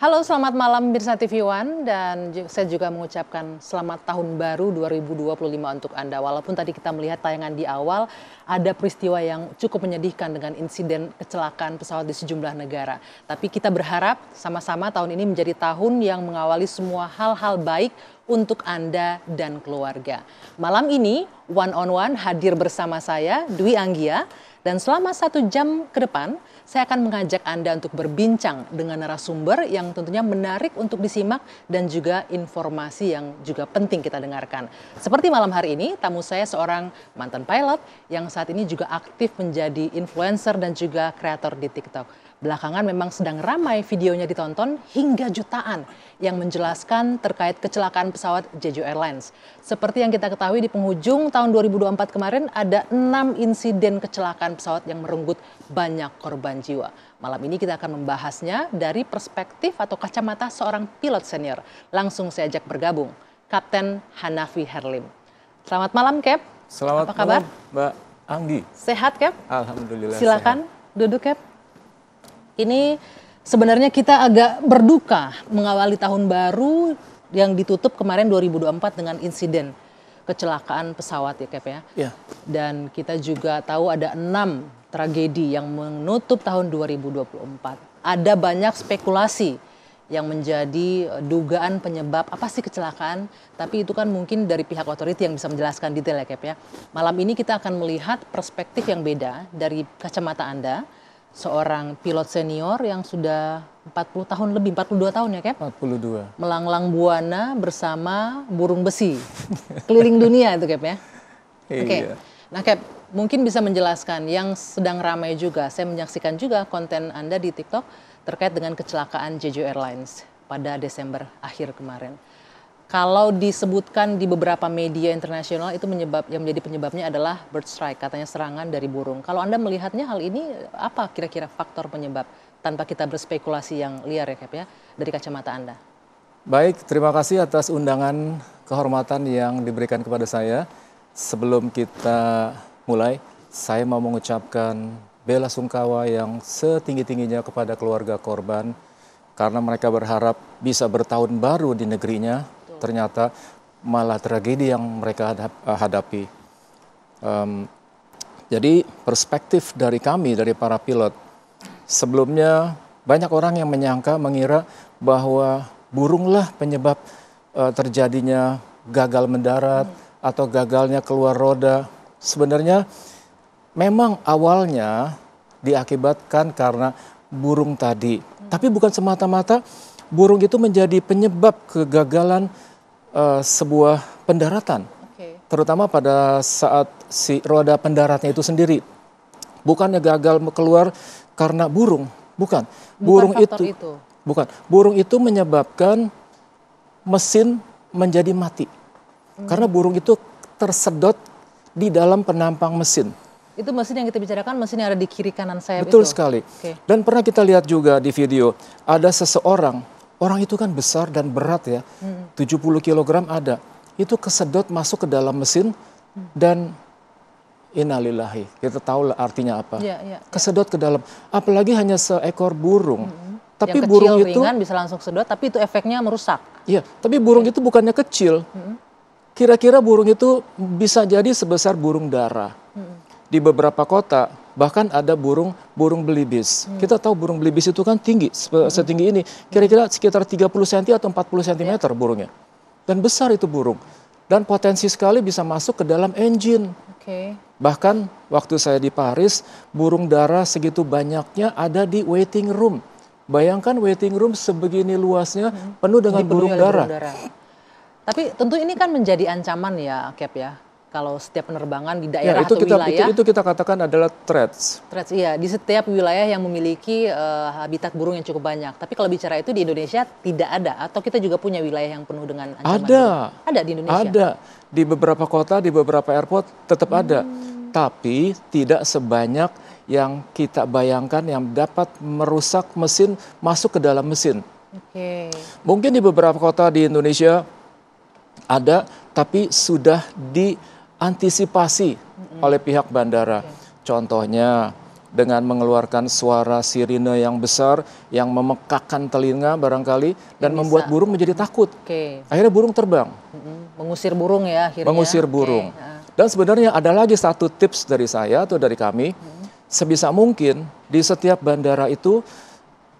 Halo, selamat malam Mirsa TV One dan saya juga mengucapkan selamat tahun baru 2025 untuk Anda. Walaupun tadi kita melihat tayangan di awal ada peristiwa yang cukup menyedihkan dengan insiden kecelakaan pesawat di sejumlah negara. Tapi kita berharap sama-sama tahun ini menjadi tahun yang mengawali semua hal-hal baik untuk Anda dan keluarga. Malam ini One on One hadir bersama saya Dwi Anggia dan selama 1 jam ke depan saya akan mengajak Anda untuk berbincang dengan narasumber yang tentunya menarik untuk disimak dan juga informasi yang juga penting kita dengarkan. Seperti malam hari ini, tamu saya seorang mantan pilot yang saat ini juga aktif menjadi influencer dan juga kreator di TikTok. Belakangan memang sedang ramai videonya ditonton hingga jutaan yang menjelaskan terkait kecelakaan pesawat Jeju Airlines. Seperti yang kita ketahui di penghujung tahun 2024 kemarin ada 6 insiden kecelakaan pesawat yang merenggut banyak korban jiwa. Malam ini kita akan membahasnya dari perspektif atau kacamata seorang pilot senior. Langsung saya ajak bergabung, Kapten Hanafi Herlim. Selamat malam, Cap. Selamat Apa kabar? malam, Mbak Anggi. Sehat, Cap? Alhamdulillah. Silakan sehat. duduk, Cap. Ini sebenarnya kita agak berduka mengawali tahun baru yang ditutup kemarin 2024 dengan insiden kecelakaan pesawat ya, Cap ya. Ya. Dan kita juga tahu ada 6 tragedi yang menutup tahun 2024. Ada banyak spekulasi yang menjadi dugaan penyebab apa sih kecelakaan, tapi itu kan mungkin dari pihak otoriti yang bisa menjelaskan detail ya, Cap ya. Malam ini kita akan melihat perspektif yang beda dari kacamata Anda, seorang pilot senior yang sudah 40 tahun lebih, 42 tahun ya, Cap? 42. Melanglang buana bersama burung besi. Keliling dunia itu, Cap ya? Oke. Iya. Nah, Cap, mungkin bisa menjelaskan yang sedang ramai juga. Saya menyaksikan juga konten Anda di TikTok terkait dengan kecelakaan Jeju Airlines pada Desember akhir kemarin. Kalau disebutkan di beberapa media internasional itu yang menjadi penyebabnya adalah bird strike, katanya serangan dari burung. Kalau Anda melihatnya hal ini apa kira-kira faktor penyebab tanpa kita berspekulasi yang liar ya, Cap ya, dari kacamata Anda? Baik, terima kasih atas undangan kehormatan yang diberikan kepada saya. Sebelum kita mulai, saya mau mengucapkan bela sungkawa yang setinggi-tingginya kepada keluarga korban karena mereka berharap bisa bertahun baru di negerinya. Ternyata malah tragedi yang mereka hadapi. Jadi perspektif dari kami, dari para pilot, sebelumnya banyak orang yang mengira bahwa burunglah penyebab terjadinya gagal mendarat atau gagalnya keluar roda. Sebenarnya memang awalnya diakibatkan karena burung tadi. Tapi bukan semata-mata burung itu menjadi penyebab kegagalan sebuah pendaratan, terutama pada saat si roda pendaratnya itu sendiri. Bukannya gagal keluar karena burung, bukan. Burung itu, bukan. Burung itu menyebabkan mesin menjadi mati, karena burung itu tersedot di dalam penampang mesin. Itu mesin yang kita bicarakan, mesin yang ada di kiri kanan saya. Betul sekali. Dan pernah kita lihat juga di video, ada seseorang. Orang itu kan besar dan berat ya, 70 kg ada. Itu kesedot masuk ke dalam mesin dan innalillahi. Kita tahu lah artinya apa. Kesedot ke dalam, apalagi hanya seekor burung. Tapi yang burung kecil, itu ringan, bisa langsung sedot, tapi itu efeknya merusak. Iya, tapi burung itu bukannya kecil. Kira-kira burung itu bisa jadi sebesar burung dara. Di beberapa kota bahkan ada burung belibis. Kita tahu burung belibis itu kan tinggi, setinggi ini. Kira-kira sekitar 30 cm atau 40 cm burungnya. Dan besar itu burung. Dan potensi sekali bisa masuk ke dalam engine. Bahkan waktu saya di Paris, burung dara segitu banyaknya ada di waiting room. Bayangkan waiting room sebegini luasnya penuh dengan burung dara. Tapi tentu ini kan menjadi ancaman ya, Cap ya. Kalau setiap penerbangan di daerah atau wilayah. Itu kita katakan adalah threats. Threats, iya. Di setiap wilayah yang memiliki habitat burung yang cukup banyak. Tapi kalau bicara itu di Indonesia tidak ada. Atau kita juga punya wilayah yang penuh dengan ancaman burung? Ada di Indonesia? Ada. Di beberapa kota, di beberapa airport tetap ada. Tapi tidak sebanyak yang kita bayangkan yang dapat merusak mesin, masuk ke dalam mesin. Mungkin di beberapa kota di Indonesia ada, tapi sudah diantisipasi oleh pihak bandara. Contohnya dengan mengeluarkan suara sirine yang besar, yang memekakkan telinga barangkali, dan membuat burung menjadi takut. Akhirnya burung terbang. Mengusir burung ya akhirnya. Mengusir burung. Dan sebenarnya ada lagi satu tips dari saya atau dari kami, sebisa mungkin di setiap bandara itu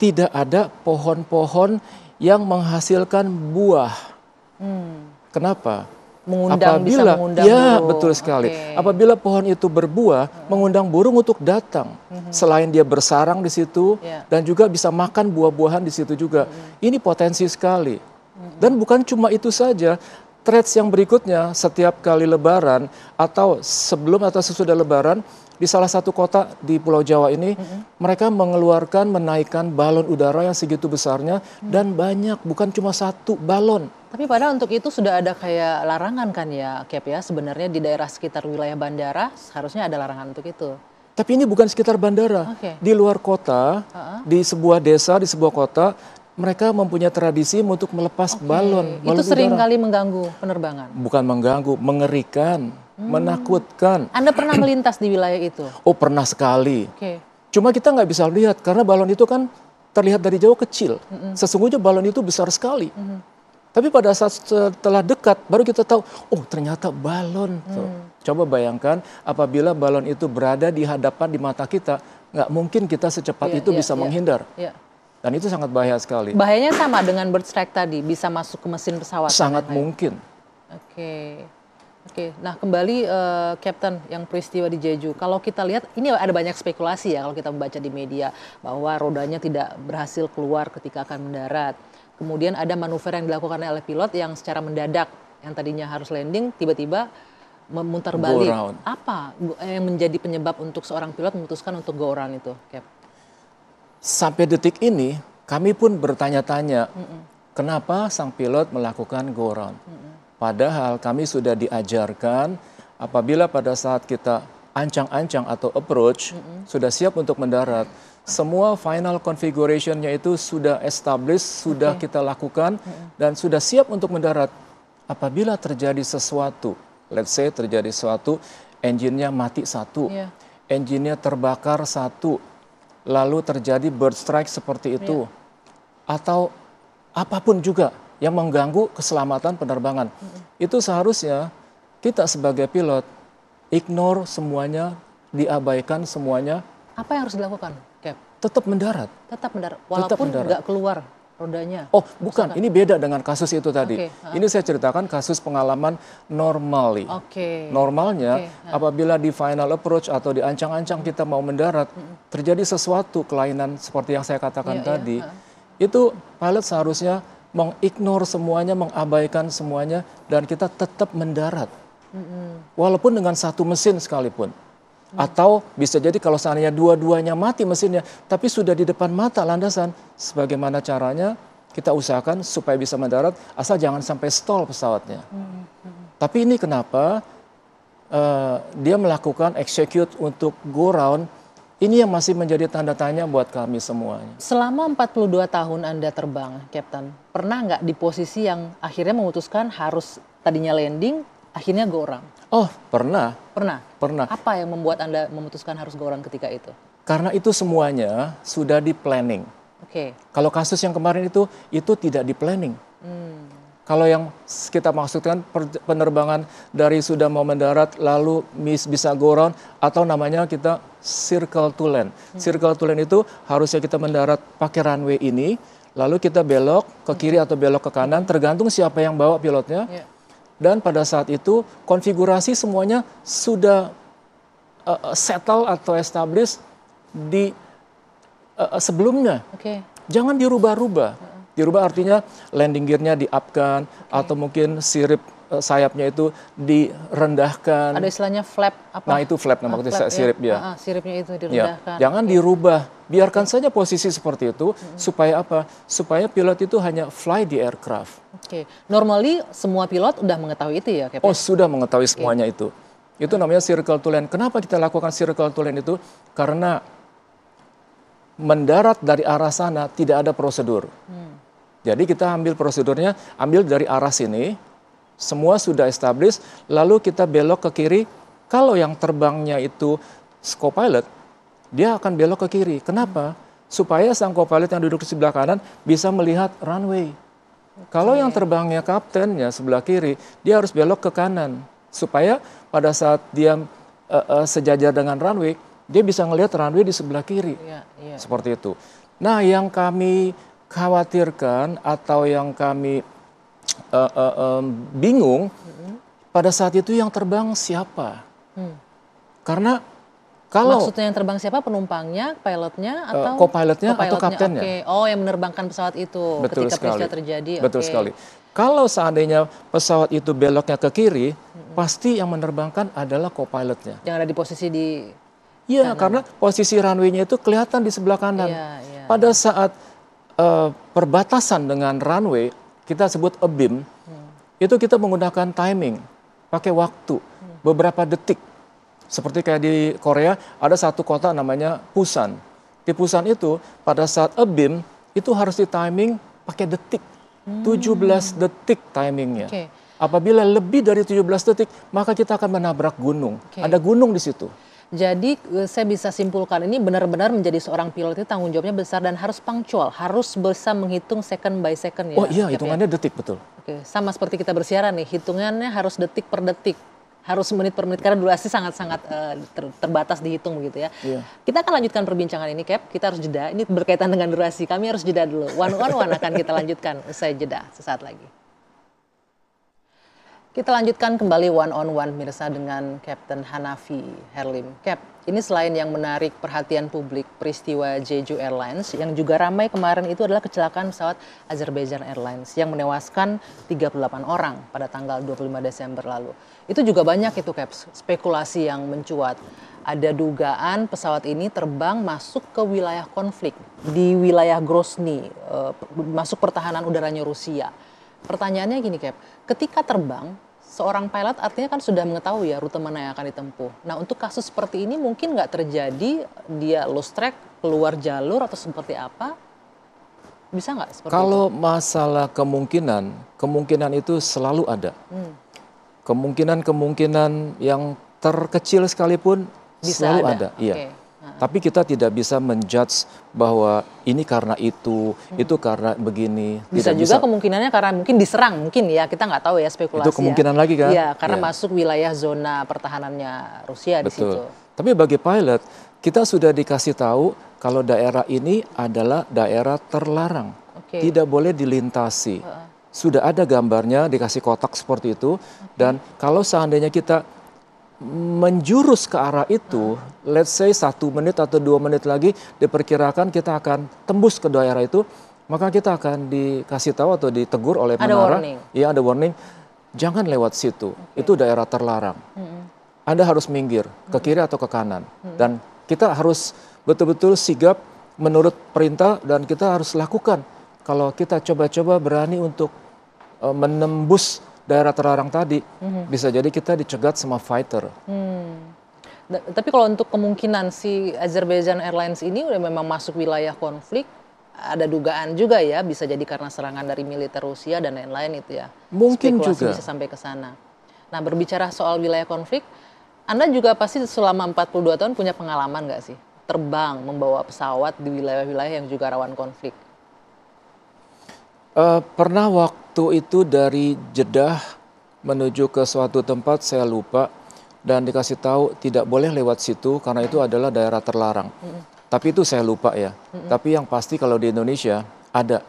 tidak ada pohon-pohon yang menghasilkan buah. Kenapa? Bisa mengundang ya burung. Betul sekali. Apabila pohon itu berbuah, mengundang burung untuk datang. Selain dia bersarang di situ, dan juga bisa makan buah-buahan di situ juga. Ini potensi sekali. Dan bukan cuma itu saja. Threads yang berikutnya, setiap kali Lebaran atau sebelum atau sesudah Lebaran, di salah satu kota di Pulau Jawa ini, mereka menaikkan balon udara yang segitu besarnya, dan banyak, bukan cuma satu balon. Tapi padahal untuk itu sudah ada kayak larangan kan ya, Cap ya, sebenarnya di daerah sekitar wilayah bandara harusnya ada larangan untuk itu. Tapi ini bukan sekitar bandara, di luar kota, di sebuah desa, di sebuah kota, mereka mempunyai tradisi untuk melepas balon itu sering kali mengganggu penerbangan? Bukan mengganggu, mengerikan, menakutkan. Anda pernah melintas di wilayah itu? Oh, pernah sekali. Cuma kita nggak bisa lihat, karena balon itu kan terlihat dari jauh kecil. Sesungguhnya balon itu besar sekali. Tapi pada saat setelah dekat, baru kita tahu, oh ternyata balon. Coba bayangkan, apabila balon itu berada di hadapan, di mata kita, nggak mungkin kita secepat itu bisa menghindar. Dan itu sangat bahaya sekali. Bahayanya sama dengan bird strike tadi, bisa masuk ke mesin pesawat? Sangat mungkin. Oke. Nah kembali Captain yang peristiwa di Jeju. Kalau kita lihat, ini ada banyak spekulasi ya kalau kita membaca di media, bahwa rodanya tidak berhasil keluar ketika akan mendarat. Kemudian ada manuver yang dilakukan oleh pilot yang secara mendadak, yang tadinya harus landing, tiba-tiba memutar balik. Apa yang menjadi penyebab untuk seorang pilot memutuskan untuk go around itu, Cap? Sampai detik ini, kami pun bertanya-tanya, kenapa sang pilot melakukan go around? Padahal kami sudah diajarkan, apabila pada saat kita ancang-ancang atau approach, sudah siap untuk mendarat, semua final configuration-nya itu sudah established, sudah kita lakukan, dan sudah siap untuk mendarat. Apabila terjadi sesuatu, let's say terjadi sesuatu, engine-nya mati satu, engine-nya terbakar satu, lalu terjadi bird strike seperti itu, atau apapun juga yang mengganggu keselamatan penerbangan, itu seharusnya kita sebagai pilot ignore semuanya, diabaikan semuanya. Apa yang harus dilakukan, Cap? Tetap mendarat. Tetap mendarat, walaupun nggak keluar rodanya. Oh, bukan. Ini beda dengan kasus itu tadi. Ini saya ceritakan kasus pengalaman normally. Normalnya, apabila di final approach atau di ancang-ancang kita mau mendarat, terjadi sesuatu kelainan seperti yang saya katakan tadi, itu pilot seharusnya mengignore semuanya, mengabaikan semuanya, dan kita tetap mendarat. Walaupun dengan satu mesin sekalipun. Atau bisa jadi kalau seandainya dua-duanya mati mesinnya, tapi sudah di depan mata landasan, sebagaimana caranya kita usahakan supaya bisa mendarat, asal jangan sampai stall pesawatnya. Tapi ini kenapa dia melakukan execute untuk go round, ini yang masih menjadi tanda tanya buat kami semuanya. Selama 42 tahun Anda terbang, Captain, pernah nggak di posisi yang akhirnya memutuskan harus tadinya landing, akhirnya go around? Oh, pernah. Pernah. Apa yang membuat Anda memutuskan harus go around ketika itu? Karena itu semuanya sudah di planning. Kalau kasus yang kemarin itu tidak di planning. Kalau yang kita maksudkan penerbangan dari sudah mau mendarat lalu bisa go around, atau namanya kita circle to land. Circle to land itu harusnya kita mendarat pakai runway ini, lalu kita belok ke kiri atau belok ke kanan, tergantung siapa yang bawa pilotnya. Dan pada saat itu konfigurasi semuanya sudah settle atau established di sebelumnya. Jangan dirubah-rubah. Dirubah artinya landing gear-nya di-up-kan, atau mungkin sirip sayapnya itu direndahkan. Ada istilahnya flap apa? Nah itu flap namanya, sirip ya. Siripnya itu direndahkan. Jangan dirubah. Biarkan saja posisi seperti itu, supaya apa? Supaya pilot itu hanya fly the aircraft. Normally semua pilot udah mengetahui itu ya, Captain? Oh, sudah mengetahui semuanya itu. Itu namanya circle to land. Kenapa kita lakukan circle to land itu? Karena mendarat dari arah sana tidak ada prosedur. Jadi kita ambil prosedurnya, ambil dari arah sini, semua sudah established, lalu kita belok ke kiri. Kalau yang terbangnya itu co-pilot, dia akan belok ke kiri. Kenapa? Supaya sang co-pilot yang duduk di sebelah kanan bisa melihat runway. Kalau yang terbangnya kaptennya sebelah kiri, dia harus belok ke kanan. Supaya pada saat dia sejajar dengan runway, dia bisa melihat runway di sebelah kiri. Seperti itu. Nah, yang kami khawatirkan atau yang kami bingung, pada saat itu yang terbang siapa? Karena kalau maksudnya yang terbang siapa? Penumpangnya, pilotnya, atau co-pilotnya atau kaptennya? Okay. Oh, yang menerbangkan pesawat itu Betul ketika sekali. peristiwa terjadi. Betul sekali. Kalau seandainya pesawat itu beloknya ke kiri, pasti yang menerbangkan adalah co-pilotnya. Yang ada di posisi di Iya, karena posisi runway-nya itu kelihatan di sebelah kanan. Pada saat perbatasan dengan runway, kita sebut abeam, itu kita menggunakan timing, pakai waktu, beberapa detik. Seperti kayak di Korea, ada satu kota namanya Busan. Di Busan itu, pada saat abeam, itu harus di timing pakai detik. 17 detik timingnya. Apabila lebih dari 17 detik, maka kita akan menabrak gunung. Ada gunung di situ. Jadi saya bisa simpulkan ini benar-benar menjadi seorang pilot itu tanggung jawabnya besar dan harus punctual, harus bisa menghitung second by second ya. Oh iya, hitungannya detik betul. Sama seperti kita bersiaran nih, hitungannya harus detik per detik. Harus menit per menit karena durasi sangat-sangat terbatas dihitung begitu ya. Kita akan lanjutkan perbincangan ini, Cap. Kita harus jeda. Ini berkaitan dengan durasi. Kami harus jeda dulu. One on one akan kita lanjutkan usai jeda sesaat lagi. Kita lanjutkan kembali one on one mirsa dengan Kapten Hanafi Herlim. Cap, ini selain yang menarik perhatian publik peristiwa Jeju Airlines, yang juga ramai kemarin itu adalah kecelakaan pesawat Azerbaijan Airlines yang menewaskan 38 orang pada tanggal 25 Desember lalu. Itu juga banyak itu, Cap, spekulasi yang mencuat. Ada dugaan pesawat ini terbang masuk ke wilayah konflik di wilayah Grozny, masuk pertahanan udaranya Rusia. Pertanyaannya gini, Cap, ketika terbang, seorang pilot artinya kan sudah mengetahui ya rute mana yang akan ditempuh. Nah, untuk kasus seperti ini mungkin nggak terjadi, dia lost track, keluar jalur atau seperti apa? Bisa nggak seperti Kalau itu? masalah kemungkinan itu selalu ada. Kemungkinan yang terkecil sekalipun Bisa selalu ada. ada. Iya. Tapi kita tidak bisa menjudge bahwa ini karena itu karena begini. Bisa tidak juga kemungkinannya karena mungkin diserang, mungkin ya, kita nggak tahu ya spekulasi. Itu kemungkinan lagi kan? Iya, karena masuk wilayah zona pertahanannya Rusia di situ. Tapi bagi pilot, kita sudah dikasih tahu kalau daerah ini adalah daerah terlarang. Tidak boleh dilintasi. Sudah ada gambarnya, dikasih kotak seperti itu. Dan kalau seandainya kita menjurus ke arah itu, let's say 1 menit atau 2 menit lagi diperkirakan kita akan tembus ke daerah itu, maka kita akan dikasih tahu atau ditegur oleh menara. Iya, ada warning. Jangan lewat situ. Itu daerah terlarang. Anda harus minggir ke kiri atau ke kanan. Dan kita harus betul-betul sigap menurut perintah dan kita harus lakukan. Kalau kita coba-coba berani untuk menembus daerah terlarang tadi, bisa jadi kita dicegat sama fighter. Tapi kalau untuk kemungkinan si Azerbaijan Airlines ini udah memang masuk wilayah konflik, ada dugaan juga ya, bisa jadi karena serangan dari militer Rusia dan lain-lain itu ya. Mungkin spekulasi juga bisa sampai ke sana. Nah, berbicara soal wilayah konflik, Anda juga pasti selama 42 tahun punya pengalaman nggak sih? Terbang, membawa pesawat di wilayah-wilayah yang juga rawan konflik. Pernah waktu itu dari Jeddah menuju ke suatu tempat, saya lupa, dan dikasih tahu tidak boleh lewat situ karena itu adalah daerah terlarang. Tapi itu saya lupa ya. Tapi yang pasti kalau di Indonesia ada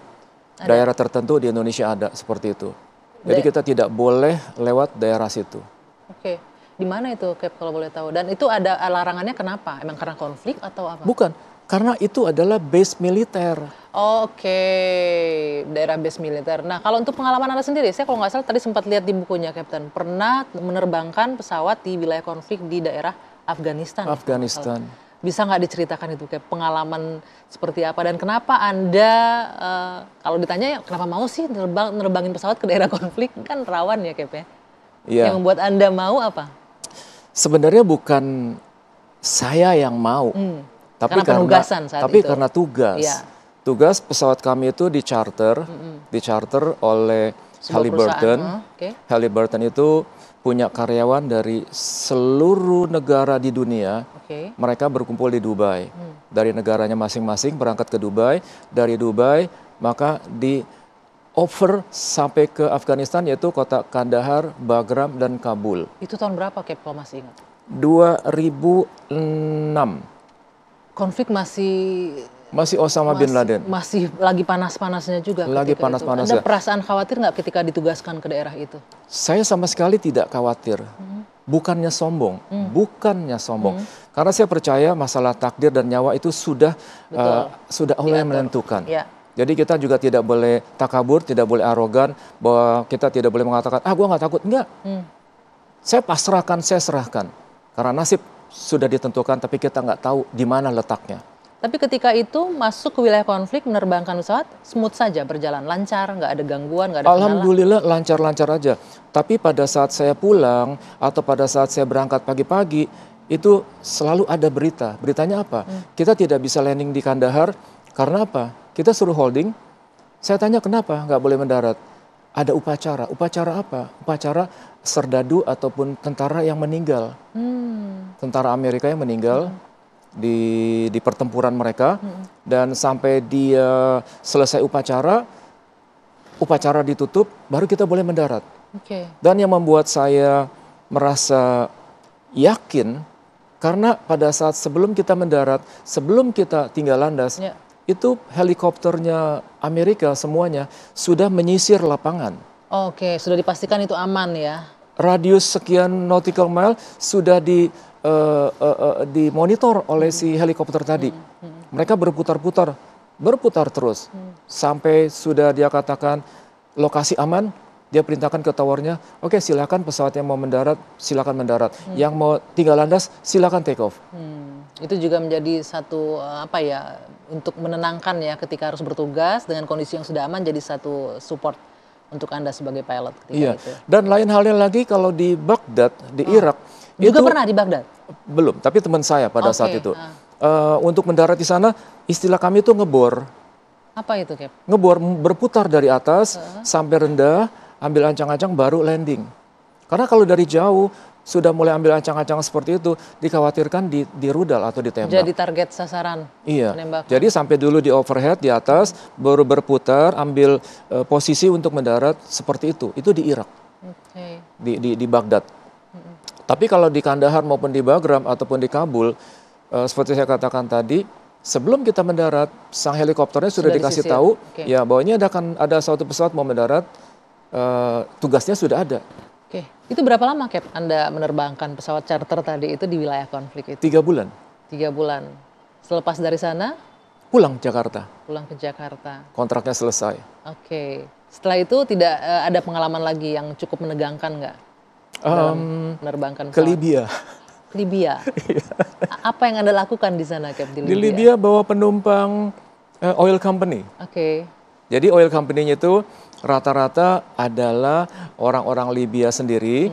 daerah tertentu di Indonesia ada seperti itu. Jadi kita tidak boleh lewat daerah situ. Oke, di mana itu, Cap, kalau boleh tahu? Dan itu ada larangannya kenapa? Emang karena konflik atau apa? Bukan, karena itu adalah base militer. Oke, daerah base militer. Nah, kalau untuk pengalaman Anda sendiri, saya kalau nggak salah tadi sempat lihat di bukunya, Kapten, pernah menerbangkan pesawat di wilayah konflik di daerah Afghanistan. Afghanistan. Bisa nggak diceritakan itu, Cap, pengalaman seperti apa dan kenapa Anda, kalau ditanya kenapa mau sih nerbangin pesawat ke daerah konflik, kan rawan ya, Cap ya? Iya. Yang membuat Anda mau apa? Sebenarnya bukan saya yang mau, tapi karena penugasan saat tapi itu. karena tugas. Iya. Tugas pesawat kami itu dicarter oleh Halliburton. Halliburton itu punya karyawan dari seluruh negara di dunia. Mereka berkumpul di Dubai. Dari negaranya masing-masing berangkat ke Dubai. Dari Dubai maka di over sampai ke Afghanistan, yaitu kota Kandahar, Bagram, dan Kabul. Itu tahun berapa, Cap, kalau masih ingat? 2006. Konflik masih Osama bin Laden. Masih lagi panas-panasnya juga. Lagi panas-panasnya. Ada perasaan khawatir nggak ketika ditugaskan ke daerah itu? Saya sama sekali tidak khawatir. Bukannya sombong, Karena saya percaya masalah takdir dan nyawa itu sudah Allah yang menentukan. Ya. Jadi kita juga tidak boleh takabur, tidak boleh arogan, bahwa kita tidak boleh mengatakan, gue nggak takut. Enggak. Saya pasrahkan, saya serahkan. Karena nasib sudah ditentukan, tapi kita nggak tahu di mana letaknya. Tapi ketika itu masuk ke wilayah konflik, menerbangkan pesawat, smooth saja berjalan, lancar, nggak ada gangguan, nggak ada kendala? Alhamdulillah lancar-lancar aja. Tapi pada saat saya pulang, atau pada saat saya berangkat pagi-pagi, itu selalu ada berita. Beritanya apa? Kita tidak bisa landing di Kandahar, karena apa? Kita suruh holding, saya tanya kenapa nggak boleh mendarat? Ada upacara. Upacara apa? Upacara serdadu ataupun tentara yang meninggal. Tentara Amerika yang meninggal di pertempuran mereka. Dan sampai dia selesai upacara ditutup, baru kita boleh mendarat. Dan yang membuat saya merasa yakin, karena pada saat sebelum kita mendarat, sebelum kita tinggal landas, itu helikopternya Amerika semuanya sudah menyisir lapangan. Sudah dipastikan itu aman ya. Radius sekian nautical mile sudah dimonitor oleh si helikopter tadi. Mereka berputar terus. Sampai sudah dia katakan lokasi aman, dia perintahkan ke towernya, oke, silakan pesawat yang mau mendarat, silakan mendarat. Yang mau tinggal landas, silakan take off. Itu juga menjadi satu untuk menenangkan ya ketika harus bertugas dengan kondisi yang sudah aman, jadi satu support untuk Anda sebagai pilot ketika itu. Dan lain halnya lagi kalau di Baghdad, di Irak. Juga pernah di Baghdad? Belum, tapi teman saya pada saat itu. Untuk mendarat di sana, istilah kami itu ngebor. Apa itu, Cap? Ngebor, berputar dari atas sampai rendah, ambil ancang-ancang baru landing. Karena kalau dari jauh, sudah mulai ambil ancang-ancang seperti itu, dikhawatirkan di rudal atau ditembak. Jadi target sasaran. Iya. Penembakan. Jadi sampai dulu di overhead di atas, baru berputar, ambil posisi untuk mendarat seperti itu. Itu di Irak, di Baghdad. Tapi kalau di Kandahar maupun di Bagram ataupun di Kabul, seperti saya katakan tadi, sebelum kita mendarat, sang helikopternya sudah dikasih tahu, ya bahwa ini ada suatu pesawat mau mendarat, tugasnya sudah ada. Itu berapa lama, Cap, Anda menerbangkan pesawat charter tadi itu di wilayah konflik itu? 3 bulan. 3 bulan. Selepas dari sana? Pulang Jakarta. Pulang ke Jakarta. Kontraknya selesai. Setelah itu tidak ada pengalaman lagi yang cukup menegangkan nggak? Menerbangkan pesawat? Ke Libya. Libya? Apa yang Anda lakukan di sana, Cap, di Libya? Di Libya bawa penumpang oil company. Jadi oil company-nya itu rata-rata adalah orang-orang Libya sendiri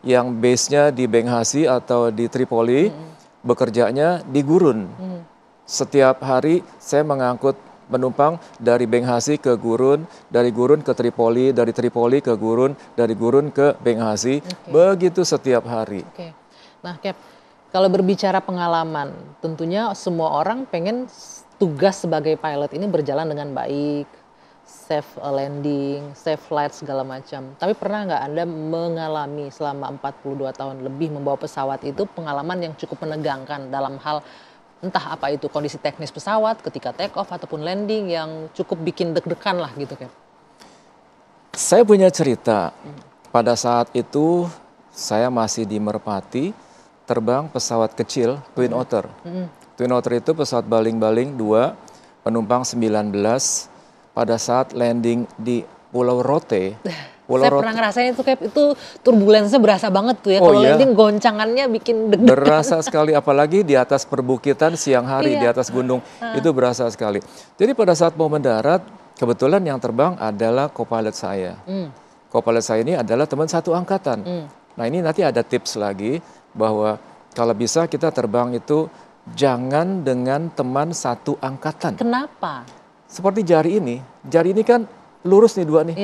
yang base-nya di Benghazi atau di Tripoli, bekerjanya di gurun. Setiap hari saya mengangkut penumpang dari Benghazi ke gurun, dari gurun ke Tripoli, dari Tripoli ke gurun, dari gurun ke Benghazi, begitu setiap hari. Nah, Cap, kalau berbicara pengalaman, tentunya semua orang pengen tugas sebagai pilot ini berjalan dengan baik, safe landing, safe flight segala macam. Tapi pernah nggak Anda mengalami selama 42 tahun lebih membawa pesawat itu pengalaman yang cukup menegangkan dalam hal entah apa itu kondisi teknis pesawat ketika take off ataupun landing yang cukup bikin deg-degan lah gitu, Cap? Saya punya cerita. Pada saat itu saya masih di Merpati, terbang pesawat kecil Twin Otter. Twin Otter itu pesawat baling-baling 2, penumpang 19. Pada saat landing di Pulau Rote. Saya pernah ngerasain itu, Cap, itu turbulensinya berasa banget tuh ya. Kalau landing goncangannya bikin deg-degan. Berasa sekali, apalagi di atas perbukitan siang hari, di atas gunung. Itu berasa sekali. Jadi pada saat mau mendarat, kebetulan yang terbang adalah co-pilot saya. Co-pilot saya ini adalah teman satu angkatan. Nah ini nanti ada tips lagi, bahwa kalau bisa kita terbang itu jangan dengan teman satu angkatan. Kenapa? Seperti jari ini kan lurus nih 2 nih.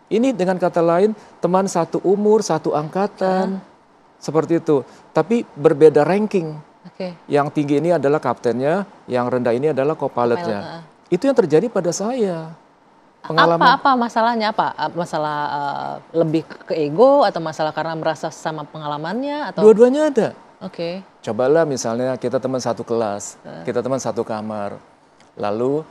Ini dengan kata lain teman satu umur, satu angkatan, seperti itu. Tapi berbeda ranking. Yang tinggi ini adalah kaptennya, yang rendah ini adalah co-pilotnya. Itu yang terjadi pada saya. Pengalaman. Apa masalahnya? Apa masalah lebih ke ego atau masalah karena merasa sama pengalamannya? Atau Dua-duanya ada. Cobalah misalnya kita teman satu kelas, kita teman satu kamar. Lalu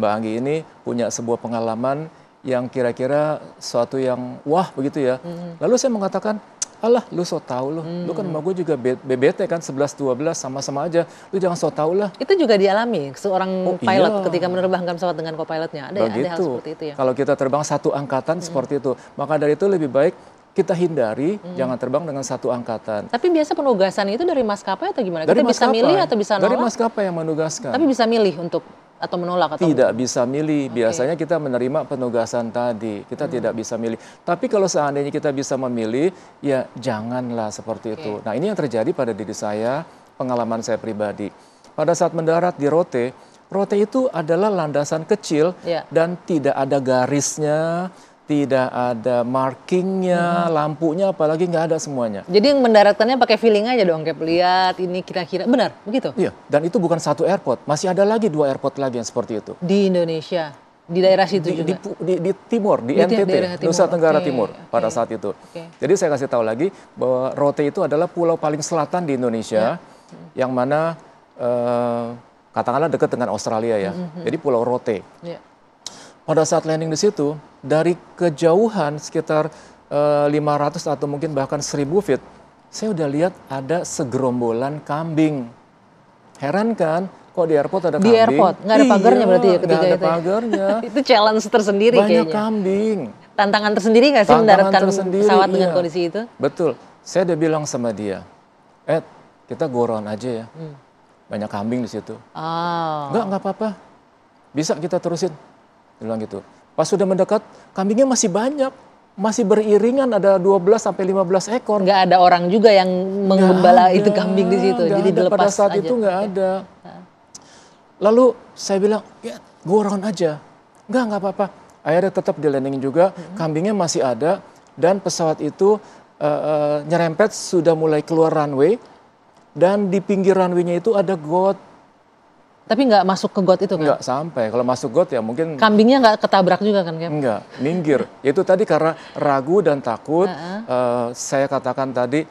Mbak Anggi ini punya sebuah pengalaman yang kira-kira suatu yang wah begitu ya. Lalu saya mengatakan, alah lu so tau lu kan sama gue juga BBT kan 11-12 sama-sama aja, lu jangan so tau lah. Itu juga dialami seorang pilot ketika menerbangkan pesawat dengan co-pilotnya, ada hal seperti itu ya? Kalau kita terbang satu angkatan seperti itu, maka dari itu lebih baik kita hindari jangan terbang dengan satu angkatan. Tapi biasa penugasan itu dari maskapai atau gimana? Kita bisa milih atau bisa nolak? Dari maskapai yang menugaskan. Tapi bisa milih untuk atau menolak atau tidak bisa milih. Biasanya kita menerima penugasan tadi, kita tidak bisa milih. Tapi kalau seandainya kita bisa memilih, ya janganlah seperti itu. Nah, ini yang terjadi pada diri saya, pengalaman saya pribadi. Pada saat mendarat di Rote, Rote itu adalah landasan kecil dan tidak ada garisnya, tidak ada markingnya, lampunya, apalagi nggak ada semuanya. Jadi yang mendaratkannya pakai feeling aja dong, kayak lihat ini kira-kira benar begitu? Iya, dan itu bukan satu airport, masih ada lagi 2 airport lagi yang seperti itu. Di Indonesia, di daerah situ juga? Di timur, di NTT, Nusa Tenggara Timur pada saat itu. Jadi saya kasih tahu lagi bahwa Rote itu adalah pulau paling selatan di Indonesia, yang mana katakanlah dekat dengan Australia ya. Jadi Pulau Rote. Pada saat landing di situ, dari kejauhan sekitar 500 atau mungkin bahkan 1000 feet, saya udah lihat ada segerombolan kambing. Heran kan, kok di airport ada kambing? Di airport, nggak ada pagarnya berarti ya ketika itu? Nggak ada itu pagarnya. Itu challenge tersendiri banyak kayaknya. Banyak kambing. Tantangan tersendiri nggak sih mendaratkan pesawat dengan kondisi itu? Betul. Saya udah bilang sama dia, kita go round aja ya. Banyak kambing di situ. Nggak apa-apa. Bisa kita terusin. Bilang gitu. Pas sudah mendekat, kambingnya masih banyak. Masih beriringan, ada 12 sampai 15 ekor. Nggak ada orang juga yang menggembala itu kambing di situ. Jadi dilepas pada saat aja. itu nggak ada. Lalu saya bilang, ya go round aja. Nggak apa-apa. Akhirnya tetap di landing juga, kambingnya masih ada. Dan pesawat itu nyerempet sudah mulai keluar runway. Dan di pinggir runway-nya itu ada got. Tapi nggak masuk ke got itu kan? Nggak sampai. Kalau masuk got ya mungkin... Kambingnya nggak ketabrak juga kan? Cap? Nggak, minggir. Itu tadi karena ragu dan takut, saya katakan tadi,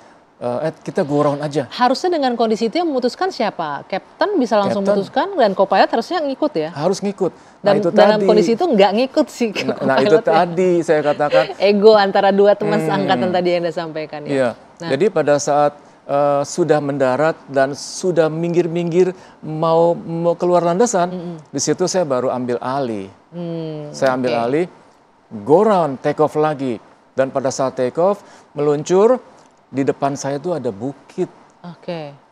kita go round aja. Harusnya dengan kondisi itu yang memutuskan siapa? Captain bisa langsung memutuskan dan co-pilot harusnya ngikut ya? Harus ngikut. Dan itu dalam tadi. kondisi itu nggak ngikut sih. Nah itu tadi saya katakan. Ego antara dua teman seangkatan tadi yang Anda sampaikan ya? Iya, jadi pada saat... sudah mendarat dan sudah minggir-minggir mau keluar landasan, di situ saya baru ambil alih. Saya ambil alih, go round, take off lagi. Dan pada saat take off, meluncur, di depan saya itu ada bukit.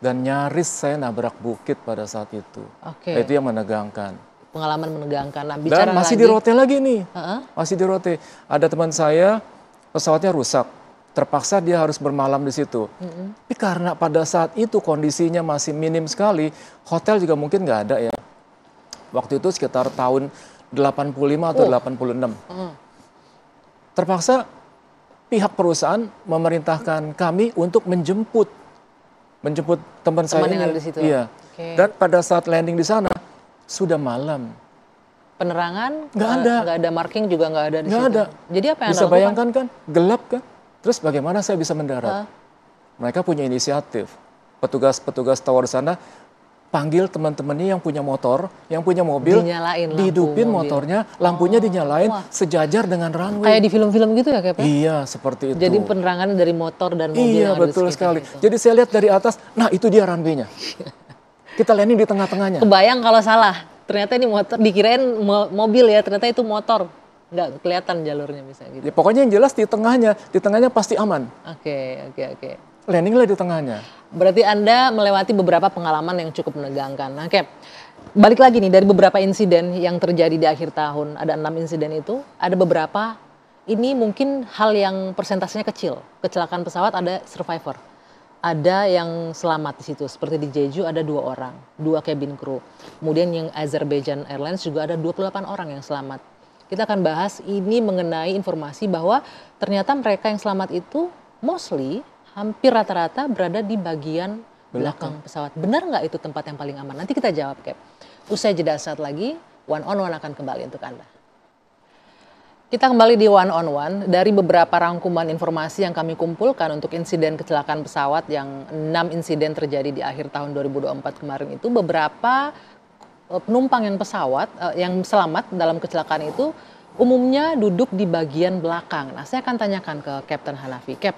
Dan nyaris saya nabrak bukit pada saat itu. Itu yang menegangkan. Pengalaman menegangkan. Nah, dan masih lagi, di Rote lagi nih. Masih di Rote. Ada teman saya, pesawatnya rusak. Terpaksa dia harus bermalam di situ. Tapi karena pada saat itu kondisinya masih minim sekali, hotel juga mungkin nggak ada ya. Waktu itu sekitar tahun 85 atau 86. Terpaksa pihak perusahaan memerintahkan kami untuk menjemput teman saya yang ini. ada di situ. Iya. Dan pada saat landing di sana sudah malam. Penerangan nggak ada marking juga nggak ada di situ. Ada. Jadi apa yang bisa bayangkan kan, gelap kan? Terus bagaimana saya bisa mendarat? Mereka punya inisiatif. Petugas tower di sana panggil teman-temannya yang punya motor, yang punya mobil, dihidupin motornya, lampunya dinyalain, sejajar dengan runway. Kayak di film-film gitu ya, Cap? Iya, seperti itu. Jadi penerangan dari motor dan mobil. Iya, betul sekali. Jadi saya lihat dari atas, nah itu dia runway-nya. Kita landing di tengah-tengahnya. Kebayang kalau salah. Ternyata ini motor, dikirain mobil ya, ternyata itu motor. Nggak kelihatan jalurnya misalnya gitu. Ya, pokoknya yang jelas di tengahnya pasti aman. Oke. Landinglah di tengahnya. Berarti Anda melewati beberapa pengalaman yang cukup menegangkan. Nah, Cap, balik lagi nih dari beberapa insiden yang terjadi di akhir tahun, ada 6 insiden itu, ada beberapa ini mungkin hal yang persentasenya kecil. Kecelakaan pesawat ada survivor. Ada yang selamat di situ, seperti di Jeju ada 2 orang, 2 cabin crew. Kemudian yang Azerbaijan Airlines juga ada 28 orang yang selamat. Kita akan bahas ini mengenai informasi bahwa ternyata mereka yang selamat itu mostly hampir rata-rata berada di bagian belakang pesawat. Benar nggak itu tempat yang paling aman? Nanti kita jawab, Cap. Usai jeda saat lagi, One on One akan kembali untuk Anda. Kita kembali di One on One. Dari beberapa rangkuman informasi yang kami kumpulkan untuk insiden kecelakaan pesawat yang 6 insiden terjadi di akhir tahun 2024 kemarin itu, beberapa penumpang yang pesawat yang selamat dalam kecelakaan itu umumnya duduk di bagian belakang. Nah, saya akan tanyakan ke Kapten Hanafi. Cap,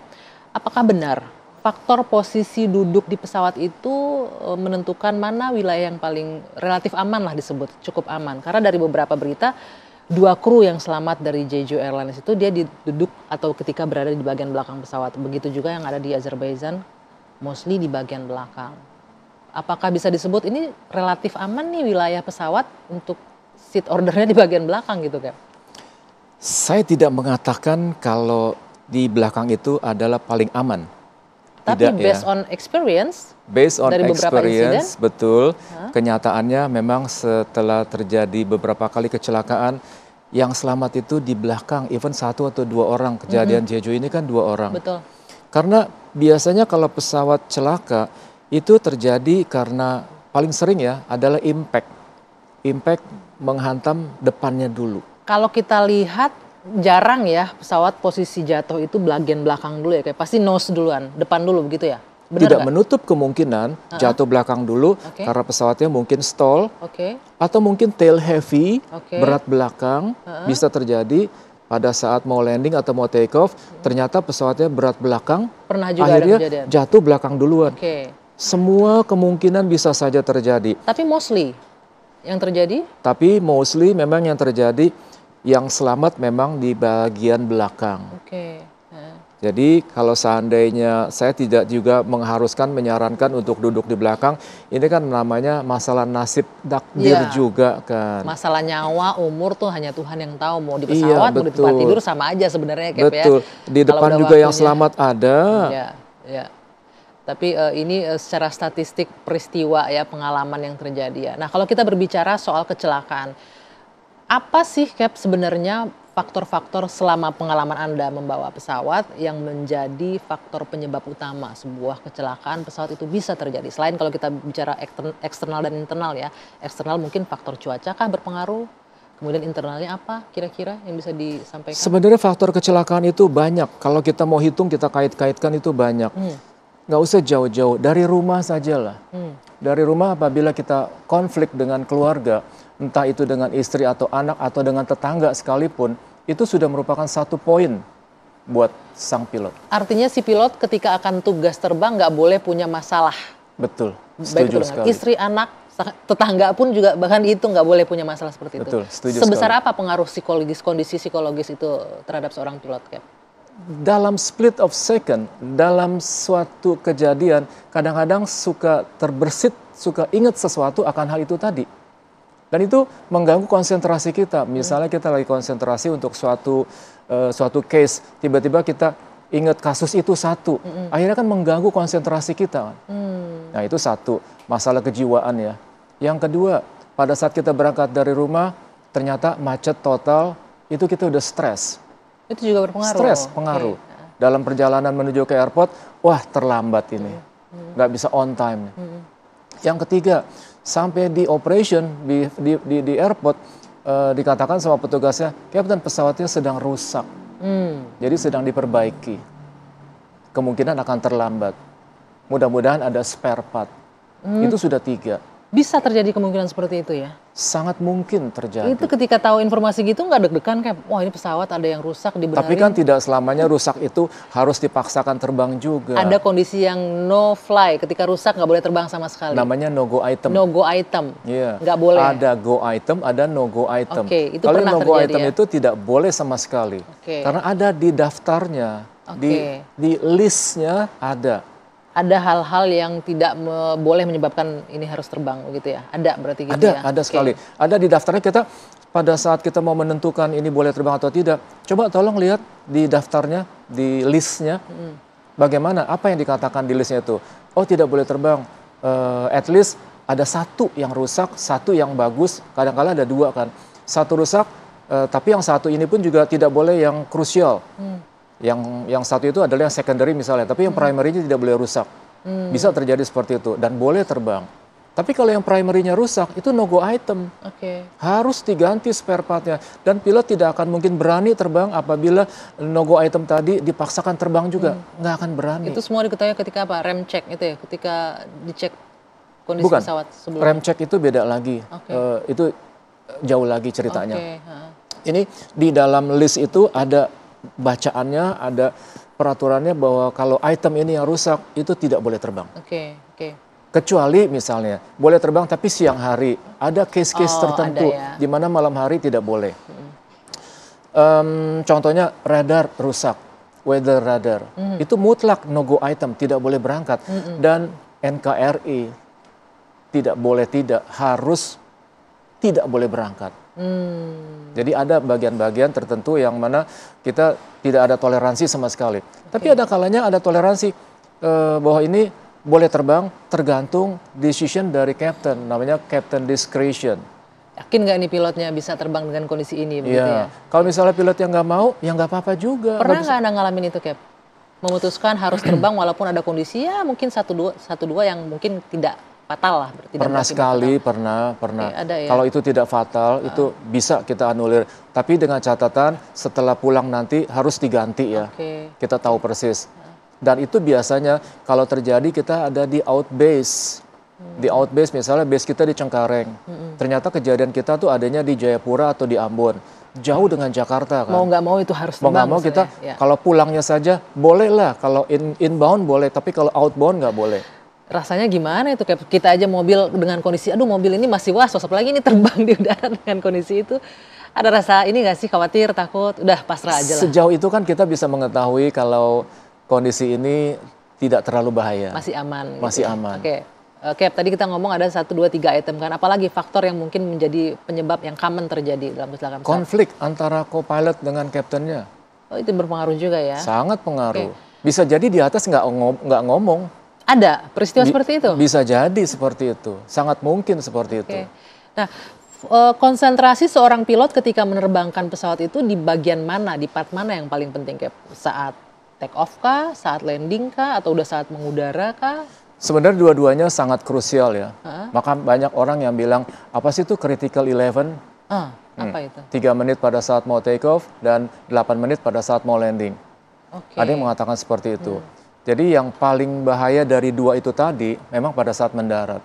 apakah benar faktor posisi duduk di pesawat itu menentukan mana wilayah yang paling relatif aman lah disebut, cukup aman? Karena dari beberapa berita, 2 kru yang selamat dari Jeju Airlines itu dia duduk atau ketika berada di bagian belakang pesawat. Begitu juga yang ada di Azerbaijan, mostly di bagian belakang. Apakah bisa disebut ini relatif aman nih wilayah pesawat untuk seat ordernya di bagian belakang gitu, Cap? Saya tidak mengatakan kalau di belakang itu adalah paling aman. Tapi Tidak, based on experience, based on dari beberapa experience, insiden, betul. Kenyataannya memang setelah terjadi beberapa kali kecelakaan, yang selamat itu di belakang, even 1 atau 2 orang. Kejadian Jeju ini kan 2 orang. betul. Karena biasanya kalau pesawat celaka itu terjadi karena paling sering ya adalah impact. Impact menghantam depannya dulu. Kalau kita lihat jarang ya pesawat posisi jatuh itu bagian belakang dulu ya, kayak pasti nose duluan, depan dulu begitu ya? Benar Tidak nggak? menutup kemungkinan jatuh belakang dulu karena pesawatnya mungkin stall Oke, atau mungkin tail heavy, Oke. berat belakang bisa terjadi pada saat mau landing atau mau take off, ternyata pesawatnya berat belakang, pernah juga ada akhirnya kejadian. jatuh belakang duluan. Oke, Semua kemungkinan bisa saja terjadi. tapi mostly yang terjadi, Tapi mostly memang yang terjadi, yang selamat memang di bagian belakang. oke. Jadi kalau seandainya saya tidak juga menyarankan untuk duduk di belakang, ini kan namanya masalah nasib takdir Iya. juga kan. Masalah nyawa, umur tuh hanya Tuhan yang tahu. Mau di Iya, pesawat, mau di tempat betul. tidur sama aja sebenarnya, Cap, ya. Betul, di Kalau depan udah juga yang waktunya. selamat ada. Ya, ya. Tapi ini secara statistik peristiwa ya, pengalaman yang terjadi ya. Nah, kalau kita berbicara soal kecelakaan, apa sih, Cap, sebenarnya faktor-faktor selama pengalaman Anda membawa pesawat yang menjadi faktor penyebab utama sebuah kecelakaan pesawat itu bisa terjadi? Selain kalau kita bicara eksternal dan internal ya. Eksternal mungkin faktor cuaca kah berpengaruh? Kemudian internalnya apa kira-kira yang bisa disampaikan? Sebenarnya faktor kecelakaan itu banyak. Kalau kita mau hitung, kita kait-kaitkan itu banyak. Nggak usah jauh-jauh, dari rumah sajalah. Dari rumah apabila kita konflik dengan keluarga, entah itu dengan istri atau anak atau dengan tetangga sekalipun, itu sudah merupakan satu poin buat sang pilot. Artinya si pilot ketika akan tugas terbang nggak boleh punya masalah. Betul, Baik setuju itu dengan sekali. istri, anak, tetangga pun juga bahkan itu nggak boleh punya masalah seperti itu. Betul, setuju Sebesar sekali. apa pengaruh psikologis, kondisi psikologis itu terhadap seorang pilot, Cap? Dalam split of second, dalam suatu kejadian, kadang-kadang suka terbersit, suka ingat sesuatu akan hal itu tadi. Dan itu mengganggu konsentrasi kita. Misalnya kita lagi konsentrasi untuk suatu case, tiba-tiba kita ingat kasus itu satu. Akhirnya kan mengganggu konsentrasi kita. Nah itu satu, masalah kejiwaan ya. Yang kedua, pada saat kita berangkat dari rumah, ternyata macet total, itu kita udah stres. Itu juga berpengaruh. Stres, pengaruh. Oke. Dalam perjalanan menuju ke airport, wah terlambat ini. Nggak bisa on time. Yang ketiga, sampai di operation, di airport, dikatakan sama petugasnya, Kapten pesawatnya sedang rusak. Jadi sedang diperbaiki. Kemungkinan akan terlambat. Mudah-mudahan ada spare part. Itu sudah 3. Bisa terjadi kemungkinan seperti itu ya? Sangat mungkin terjadi. Itu ketika tahu informasi gitu nggak deg-degan, Cap? Wah ini pesawat ada yang rusak, dibenarin. Tapi kan tidak selamanya rusak itu harus dipaksakan terbang juga. Ada kondisi yang no fly, ketika rusak nggak boleh terbang sama sekali. Namanya no go item. No go item, Iya. nggak boleh. Ada go item, ada no go item. Oke, itu Kalau pernah no go terjadi item ya? itu tidak boleh sama sekali. Oke. Karena ada di daftarnya, Oke. di listnya ada. Ada hal-hal yang tidak boleh menyebabkan ini harus terbang gitu ya? Ada berarti gitu ya? Ada Oke. sekali. Ada di daftarnya. Kita pada saat kita mau menentukan ini boleh terbang atau tidak, coba tolong lihat di daftarnya, di listnya, bagaimana, apa yang dikatakan di listnya itu. Oh tidak boleh terbang, at least ada 1 yang rusak, 1 yang bagus, kadang-kadang ada 2 kan. 1 rusak, Tapi yang satu ini pun juga tidak boleh yang krusial. Yang satu itu adalah yang secondary misalnya, tapi yang primary-nya tidak boleh rusak. Bisa terjadi seperti itu dan boleh terbang. Tapi kalau yang primary-nya rusak, itu no-go item. Harus diganti spare part-nya. Dan pilot tidak akan mungkin berani terbang apabila no-go item tadi dipaksakan terbang juga. Nggak akan berani. Itu semua diketahui ketika apa? Rem check itu ya? Ketika dicek kondisi Bukan. pesawat sebelumnya? Rem check itu beda lagi. Itu jauh lagi ceritanya. Ini di dalam list itu ada bacaannya, ada peraturannya bahwa kalau item ini yang rusak, itu tidak boleh terbang. Kecuali misalnya boleh terbang tapi siang hari, ada case-case tertentu di mana malam hari tidak boleh. Contohnya radar rusak, weather radar, itu mutlak no-go item, tidak boleh berangkat. Dan NKRI harus tidak boleh berangkat. Jadi ada bagian-bagian tertentu yang mana kita tidak ada toleransi sama sekali. Tapi ada kalanya ada toleransi bahwa ini boleh terbang tergantung decision dari captain, namanya captain discretion. Yakin nggak nih pilotnya bisa terbang dengan kondisi ini? Begitu ya. Kalau misalnya pilot yang nggak mau, ya nggak apa-apa juga. Pernah nggak Anda ngalamin itu, Cap? Memutuskan harus terbang walaupun ada kondisi ya mungkin satu dua yang mungkin tidak fatal lah. Pernah sekali, pernah. Ada ya? Kalau itu tidak fatal, itu bisa kita anulir. Tapi dengan catatan setelah pulang nanti harus diganti ya. Kita tahu persis. Dan itu biasanya kalau terjadi kita ada di out base. Di out base misalnya base kita di Cengkareng. Ternyata kejadian kita tuh adanya di Jayapura atau di Ambon. Jauh dengan Jakarta kan. Mau nggak mau itu harus terbang. Mau nggak mau kita kalau pulangnya saja boleh lah. Kalau inbound boleh, tapi kalau outbound nggak boleh. Rasanya gimana itu? Kayak kita aja mobil dengan kondisi, aduh mobil ini masih was-was, apalagi ini terbang di udara dengan kondisi itu. Ada rasa ini nggak sih, khawatir, takut, udah pasrah aja lah. Sejauh itu kan kita bisa mengetahui kalau kondisi ini tidak terlalu bahaya. Masih aman. Masih aman. Cap, tadi kita ngomong ada 1, 2, 3 item kan. Apalagi faktor yang mungkin menjadi penyebab yang common terjadi dalam kecelakaan pesawat? Konflik antara co-pilot dengan kaptennya. Oh, itu berpengaruh juga ya? Sangat pengaruh. Bisa jadi di atas nggak ngomong. Ada peristiwa seperti itu? Bisa jadi seperti itu. Sangat mungkin seperti itu. Nah, konsentrasi seorang pilot ketika menerbangkan pesawat itu di bagian mana, di part mana yang paling penting, Cap? Saat take off kah, saat landing kah, atau udah saat mengudara kah? Sebenarnya dua-duanya sangat krusial ya. Maka banyak orang yang bilang, apa sih itu critical 11? Apa itu? 3 menit pada saat mau take off dan 8 menit pada saat mau landing. Ada yang mengatakan seperti itu. Jadi yang paling bahaya dari dua itu tadi memang pada saat mendarat.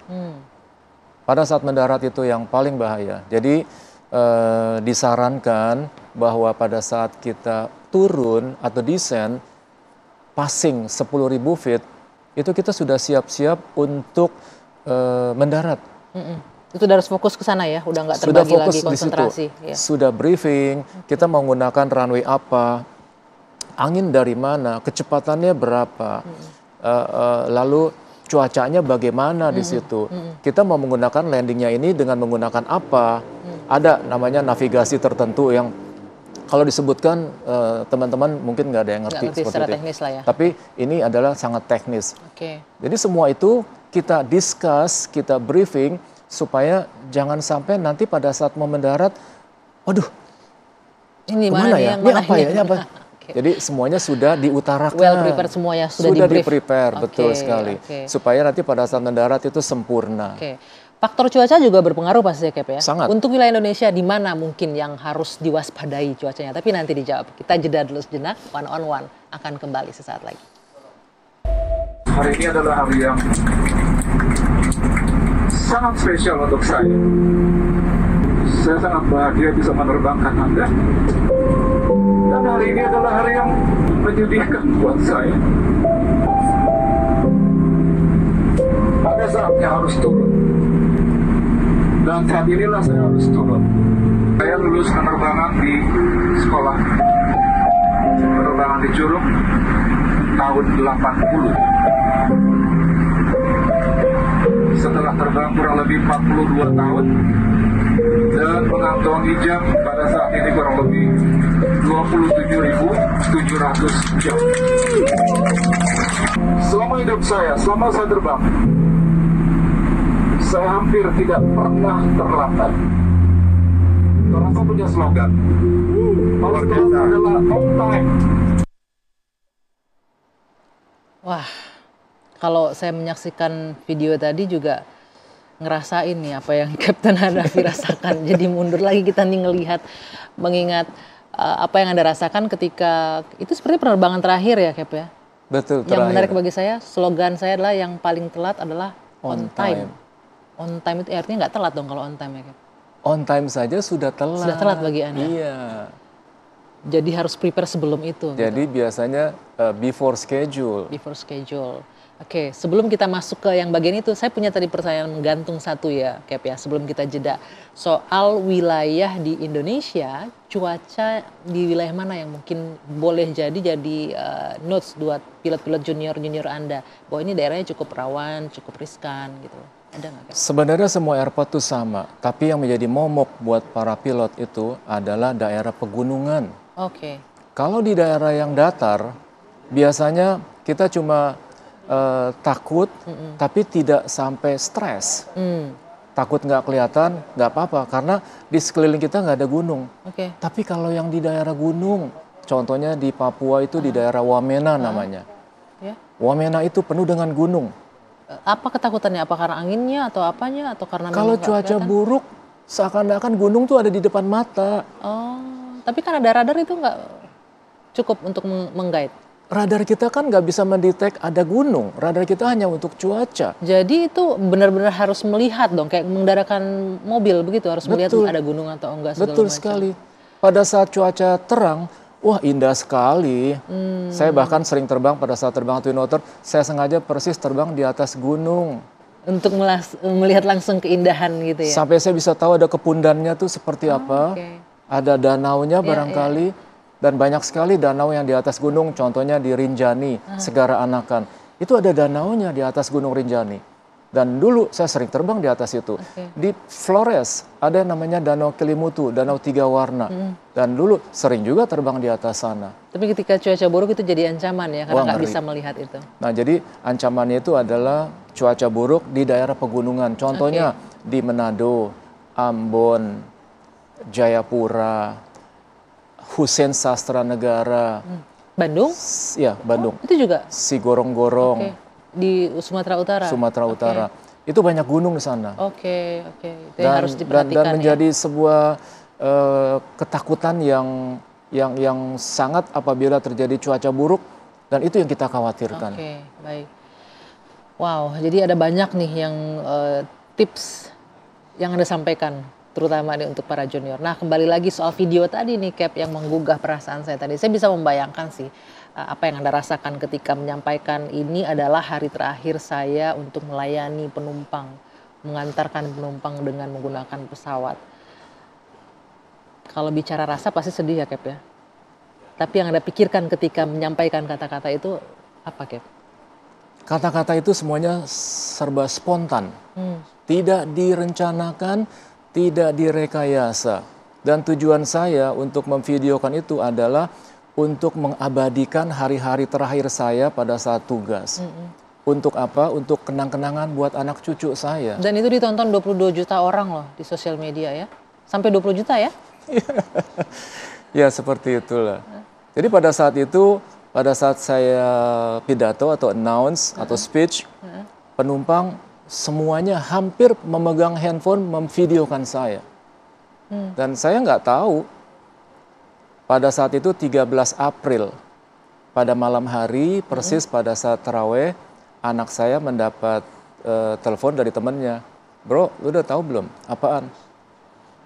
Pada saat mendarat itu yang paling bahaya. Jadi disarankan bahwa pada saat kita turun atau descent, passing 10.000 feet, itu kita sudah siap-siap untuk mendarat. Itu udah harus fokus ke sana ya, udah nggak terbagi lagi konsentrasi. Sudah briefing, kita menggunakan runway apa, angin dari mana, kecepatannya berapa, lalu cuacanya bagaimana di situ. Kita mau menggunakan landingnya ini dengan menggunakan apa. Ada namanya navigasi tertentu yang kalau disebutkan teman-teman mungkin nggak ada yang ngerti seperti itu. Teknis lah ya. Tapi ini adalah sangat teknis. Jadi semua itu kita discuss, kita briefing supaya jangan sampai nanti pada saat mau mendarat, waduh, ini mana ya? Ini apa ya? Ini apa? Jadi semuanya sudah diutarakan. Well prepared semuanya sudah di-prepare, betul sekali. Supaya nanti pada saat mendarat itu sempurna. Faktor cuaca juga berpengaruh pasti ya, Cap ya? Sangat. Untuk wilayah Indonesia di mana mungkin yang harus diwaspadai cuacanya? Tapi nanti dijawab. Kita jeda dulu sejenak, One on One akan kembali sesaat lagi. Hari ini adalah hari yang sangat spesial untuk saya. Saya sangat bahagia bisa menerbangkan Anda. Dan hari ini adalah hari yang menyedihkan buat saya. Pada saatnya harus turun. Dan saat inilah saya harus turun. Saya lulus penerbangan di sekolah penerbangan di Curug tahun 80. Setelah terbang kurang lebih 42 tahun dan mengantongi jam pada saat ini kurang lebih 27.700 jam. Selama hidup saya, selama saya terbang, saya hampir tidak pernah terlambat. Toronto punya slogan. Toronto adalah on time. Wah, kalau saya menyaksikan video tadi juga ngerasain nih apa yang Kapten Hanafi rasakan. Jadi mundur lagi kita nih mengingat apa yang Anda rasakan ketika itu seperti penerbangan terakhir ya, Cap ya. Betul, Yang terakhir. menarik bagi saya, slogan saya adalah yang paling telat adalah on time. On time itu artinya nggak telat dong kalau on time ya, Cap. On time saja sudah telat. Sudah telat bagi Anda. Iya. Jadi harus prepare sebelum itu. Jadi biasanya before schedule. Before schedule. Oke, sebelum kita masuk ke yang bagian itu, saya punya tadi pertanyaan menggantung satu ya, Cap ya, sebelum kita jeda. Soal wilayah di Indonesia, cuaca di wilayah mana yang mungkin boleh jadi notes buat pilot-pilot junior Anda, bahwa ini daerahnya cukup rawan, cukup riskan gitu. Ada nggak, Cap? Sebenarnya semua airport itu sama, tapi yang menjadi momok buat para pilot itu adalah daerah pegunungan. Oke. Kalau di daerah yang datar, biasanya kita cuma takut, tapi tidak sampai stres. Takut nggak kelihatan, nggak apa-apa, karena di sekeliling kita nggak ada gunung. Oke. Tapi kalau yang di daerah gunung, contohnya di Papua itu di daerah Wamena namanya. Ya. Wamena itu penuh dengan gunung. Apa ketakutannya? Apa karena anginnya atau apanya? Atau karena Kalau memang nggak cuaca kelihatan? buruk, seakan-akan gunung tuh ada di depan mata. Oh, tapi kan ada radar itu nggak cukup untuk menggait. Radar kita kan nggak bisa mendetek ada gunung. Radar kita hanya untuk cuaca. Jadi itu benar-benar harus melihat dong, kayak mengendarakan mobil begitu, harus melihat Betul. ada gunung atau enggak segala Betul macam. sekali. Pada saat cuaca terang, wah indah sekali. Saya bahkan sering terbang pada saat terbang Twin Otter, saya sengaja persis terbang di atas gunung. Untuk melihat langsung keindahan gitu ya. Sampai saya bisa tahu ada kepundannya tuh seperti apa. Oke. Ada danaunya barangkali. Dan banyak sekali danau yang di atas gunung, contohnya di Rinjani, Segara Anakan. Itu ada danaunya di atas Gunung Rinjani. Dan dulu saya sering terbang di atas itu. Di Flores ada yang namanya Danau Kelimutu, Danau Tiga Warna. Dan dulu sering juga terbang di atas sana. Tapi ketika cuaca buruk itu jadi ancaman ya, karena Wah, nggak ngeri. bisa melihat itu. Nah, jadi ancamannya itu adalah cuaca buruk di daerah pegunungan. Contohnya di Manado, Ambon, Jayapura, Hussein Sastra Negara, Bandung? ya Bandung, Itu juga? Si Gorong-Gorong, Oke. Di Sumatera Utara? Sumatera Utara. Itu banyak gunung di sana. Oke. Itu yang harus Dan diperhatikan ya. menjadi sebuah ketakutan yang sangat apabila terjadi cuaca buruk, dan itu yang kita khawatirkan. Oke, baik. Wow, jadi ada banyak nih yang tips yang Anda sampaikan, terutama nih untuk para junior. Nah, kembali lagi soal video tadi nih, Cap, yang menggugah perasaan saya tadi. Saya bisa membayangkan sih apa yang Anda rasakan ketika menyampaikan ini adalah hari terakhir saya untuk melayani penumpang, mengantarkan penumpang dengan menggunakan pesawat. Kalau bicara rasa pasti sedih ya, Cap ya. Tapi yang Anda pikirkan ketika menyampaikan kata-kata itu apa, Cap? Kata-kata itu semuanya serba spontan, tidak direncanakan, tidak direkayasa. Dan tujuan saya untuk memvideokan itu adalah untuk mengabadikan hari-hari terakhir saya pada saat tugas. Untuk apa? Untuk kenang-kenangan buat anak cucu saya. Dan itu ditonton 22 juta orang loh di sosial media ya. Sampai 20 juta ya? Ya seperti itulah. Jadi pada saat itu, pada saat saya pidato atau announce atau speech, penumpang semuanya hampir memegang handphone memvideokan saya. Dan saya nggak tahu, pada saat itu 13 April, pada malam hari, persis pada saat taraweh, anak saya mendapat telepon dari temannya. Bro, lu udah tahu belum? Apaan?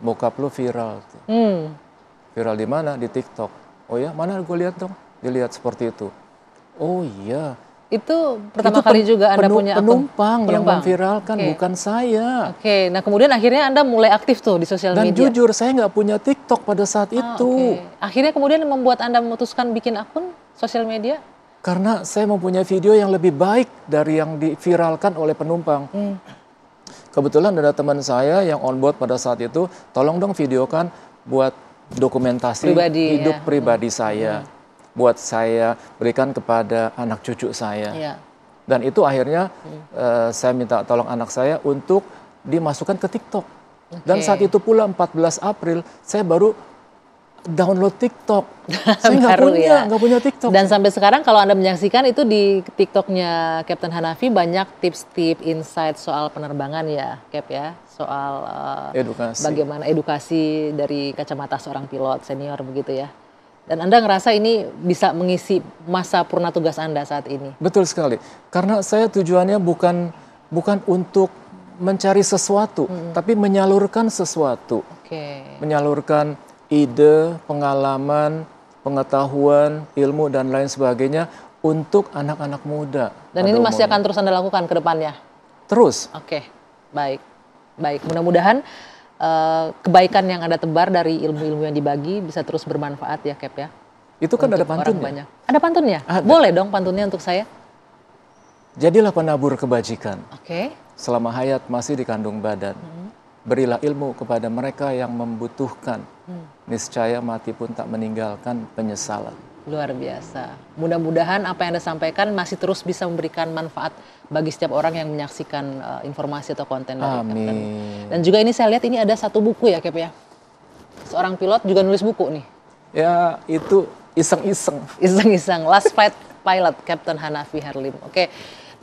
Bokap lu viral. Viral di mana? Di TikTok. Oh ya, mana gue lihat dong? Dilihat seperti itu. Oh iya. Itu pertama kali juga Anda punya akun penumpang yang memviralkan, bukan saya. Oke, nah kemudian akhirnya Anda mulai aktif tuh di sosial media. Dan jujur, saya nggak punya TikTok pada saat itu. Akhirnya kemudian membuat Anda memutuskan bikin akun sosial media? Karena saya mempunyai video yang lebih baik dari yang diviralkan oleh penumpang. Kebetulan ada teman saya yang on board pada saat itu, tolong dong videokan buat dokumentasi hidup pribadi saya. Buat saya berikan kepada anak cucu saya. Dan itu akhirnya saya minta tolong anak saya untuk dimasukkan ke TikTok. Dan saat itu pula 14 April saya baru download TikTok. Saya nggak punya TikTok. Dan sampai sekarang kalau Anda menyaksikan itu di TikToknya Kapten Hanafi banyak tips-tips, insight soal penerbangan ya, Cap ya, soal bagaimana edukasi dari kacamata seorang pilot senior begitu ya. Dan Anda ngerasa ini bisa mengisi masa purna tugas Anda saat ini? Betul sekali. Karena saya tujuannya bukan untuk mencari sesuatu, tapi menyalurkan sesuatu. Menyalurkan ide, pengalaman, pengetahuan, ilmu, dan lain sebagainya untuk anak-anak muda. Dan ini masih akan terus Anda lakukan ke depannya? Terus. Oke, baik. Mudah-mudahan kebaikan yang Anda tebar dari ilmu-ilmu yang dibagi bisa terus bermanfaat ya, Cap ya. Itu kan ada pantunnya. Ada pantunnya? Ada. Boleh dong pantunnya untuk saya. Jadilah penabur kebajikan. Selama hayat masih dikandung badan. Berilah ilmu kepada mereka yang membutuhkan. Niscaya mati pun tak meninggalkan penyesalan. Luar biasa. Mudah-mudahan apa yang Anda sampaikan masih terus bisa memberikan manfaat bagi setiap orang yang menyaksikan informasi atau konten dari Kapten. Dan juga ini saya lihat ini ada satu buku ya, Cap ya. Seorang pilot juga nulis buku nih. Ya, itu iseng-iseng. Iseng-iseng. Last Flight Pilot, Kapten Hanafi Herlim. Oke,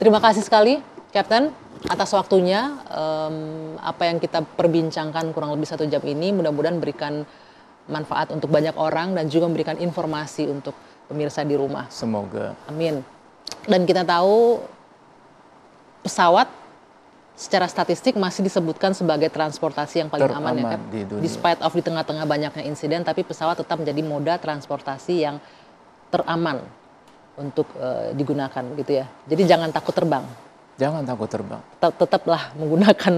terima kasih sekali, Kapten, atas waktunya. Apa yang kita perbincangkan kurang lebih 1 jam ini mudah-mudahan berikan manfaat untuk banyak orang dan juga memberikan informasi untuk pemirsa di rumah. Semoga. Amin. Dan kita tahu pesawat secara statistik masih disebutkan sebagai transportasi yang paling aman ya, Cap. Despite of di tengah-tengah banyaknya insiden, tapi pesawat tetap menjadi moda transportasi yang teraman untuk digunakan gitu ya. Jadi jangan takut terbang. Jangan takut terbang. Tetaplah menggunakan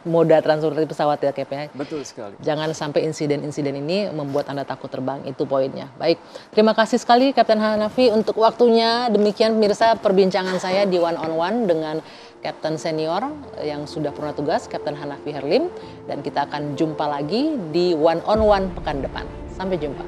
moda transportasi pesawat ya, Cap ya. Betul sekali. Jangan sampai insiden-insiden ini membuat Anda takut terbang, itu poinnya. Baik, terima kasih sekali Kapten Hanafi untuk waktunya. Demikian pemirsa perbincangan saya di One on One dengan Kapten Senior yang sudah purna tugas, Kapten Hanafi Herlim. Dan kita akan jumpa lagi di One on One pekan depan. Sampai jumpa.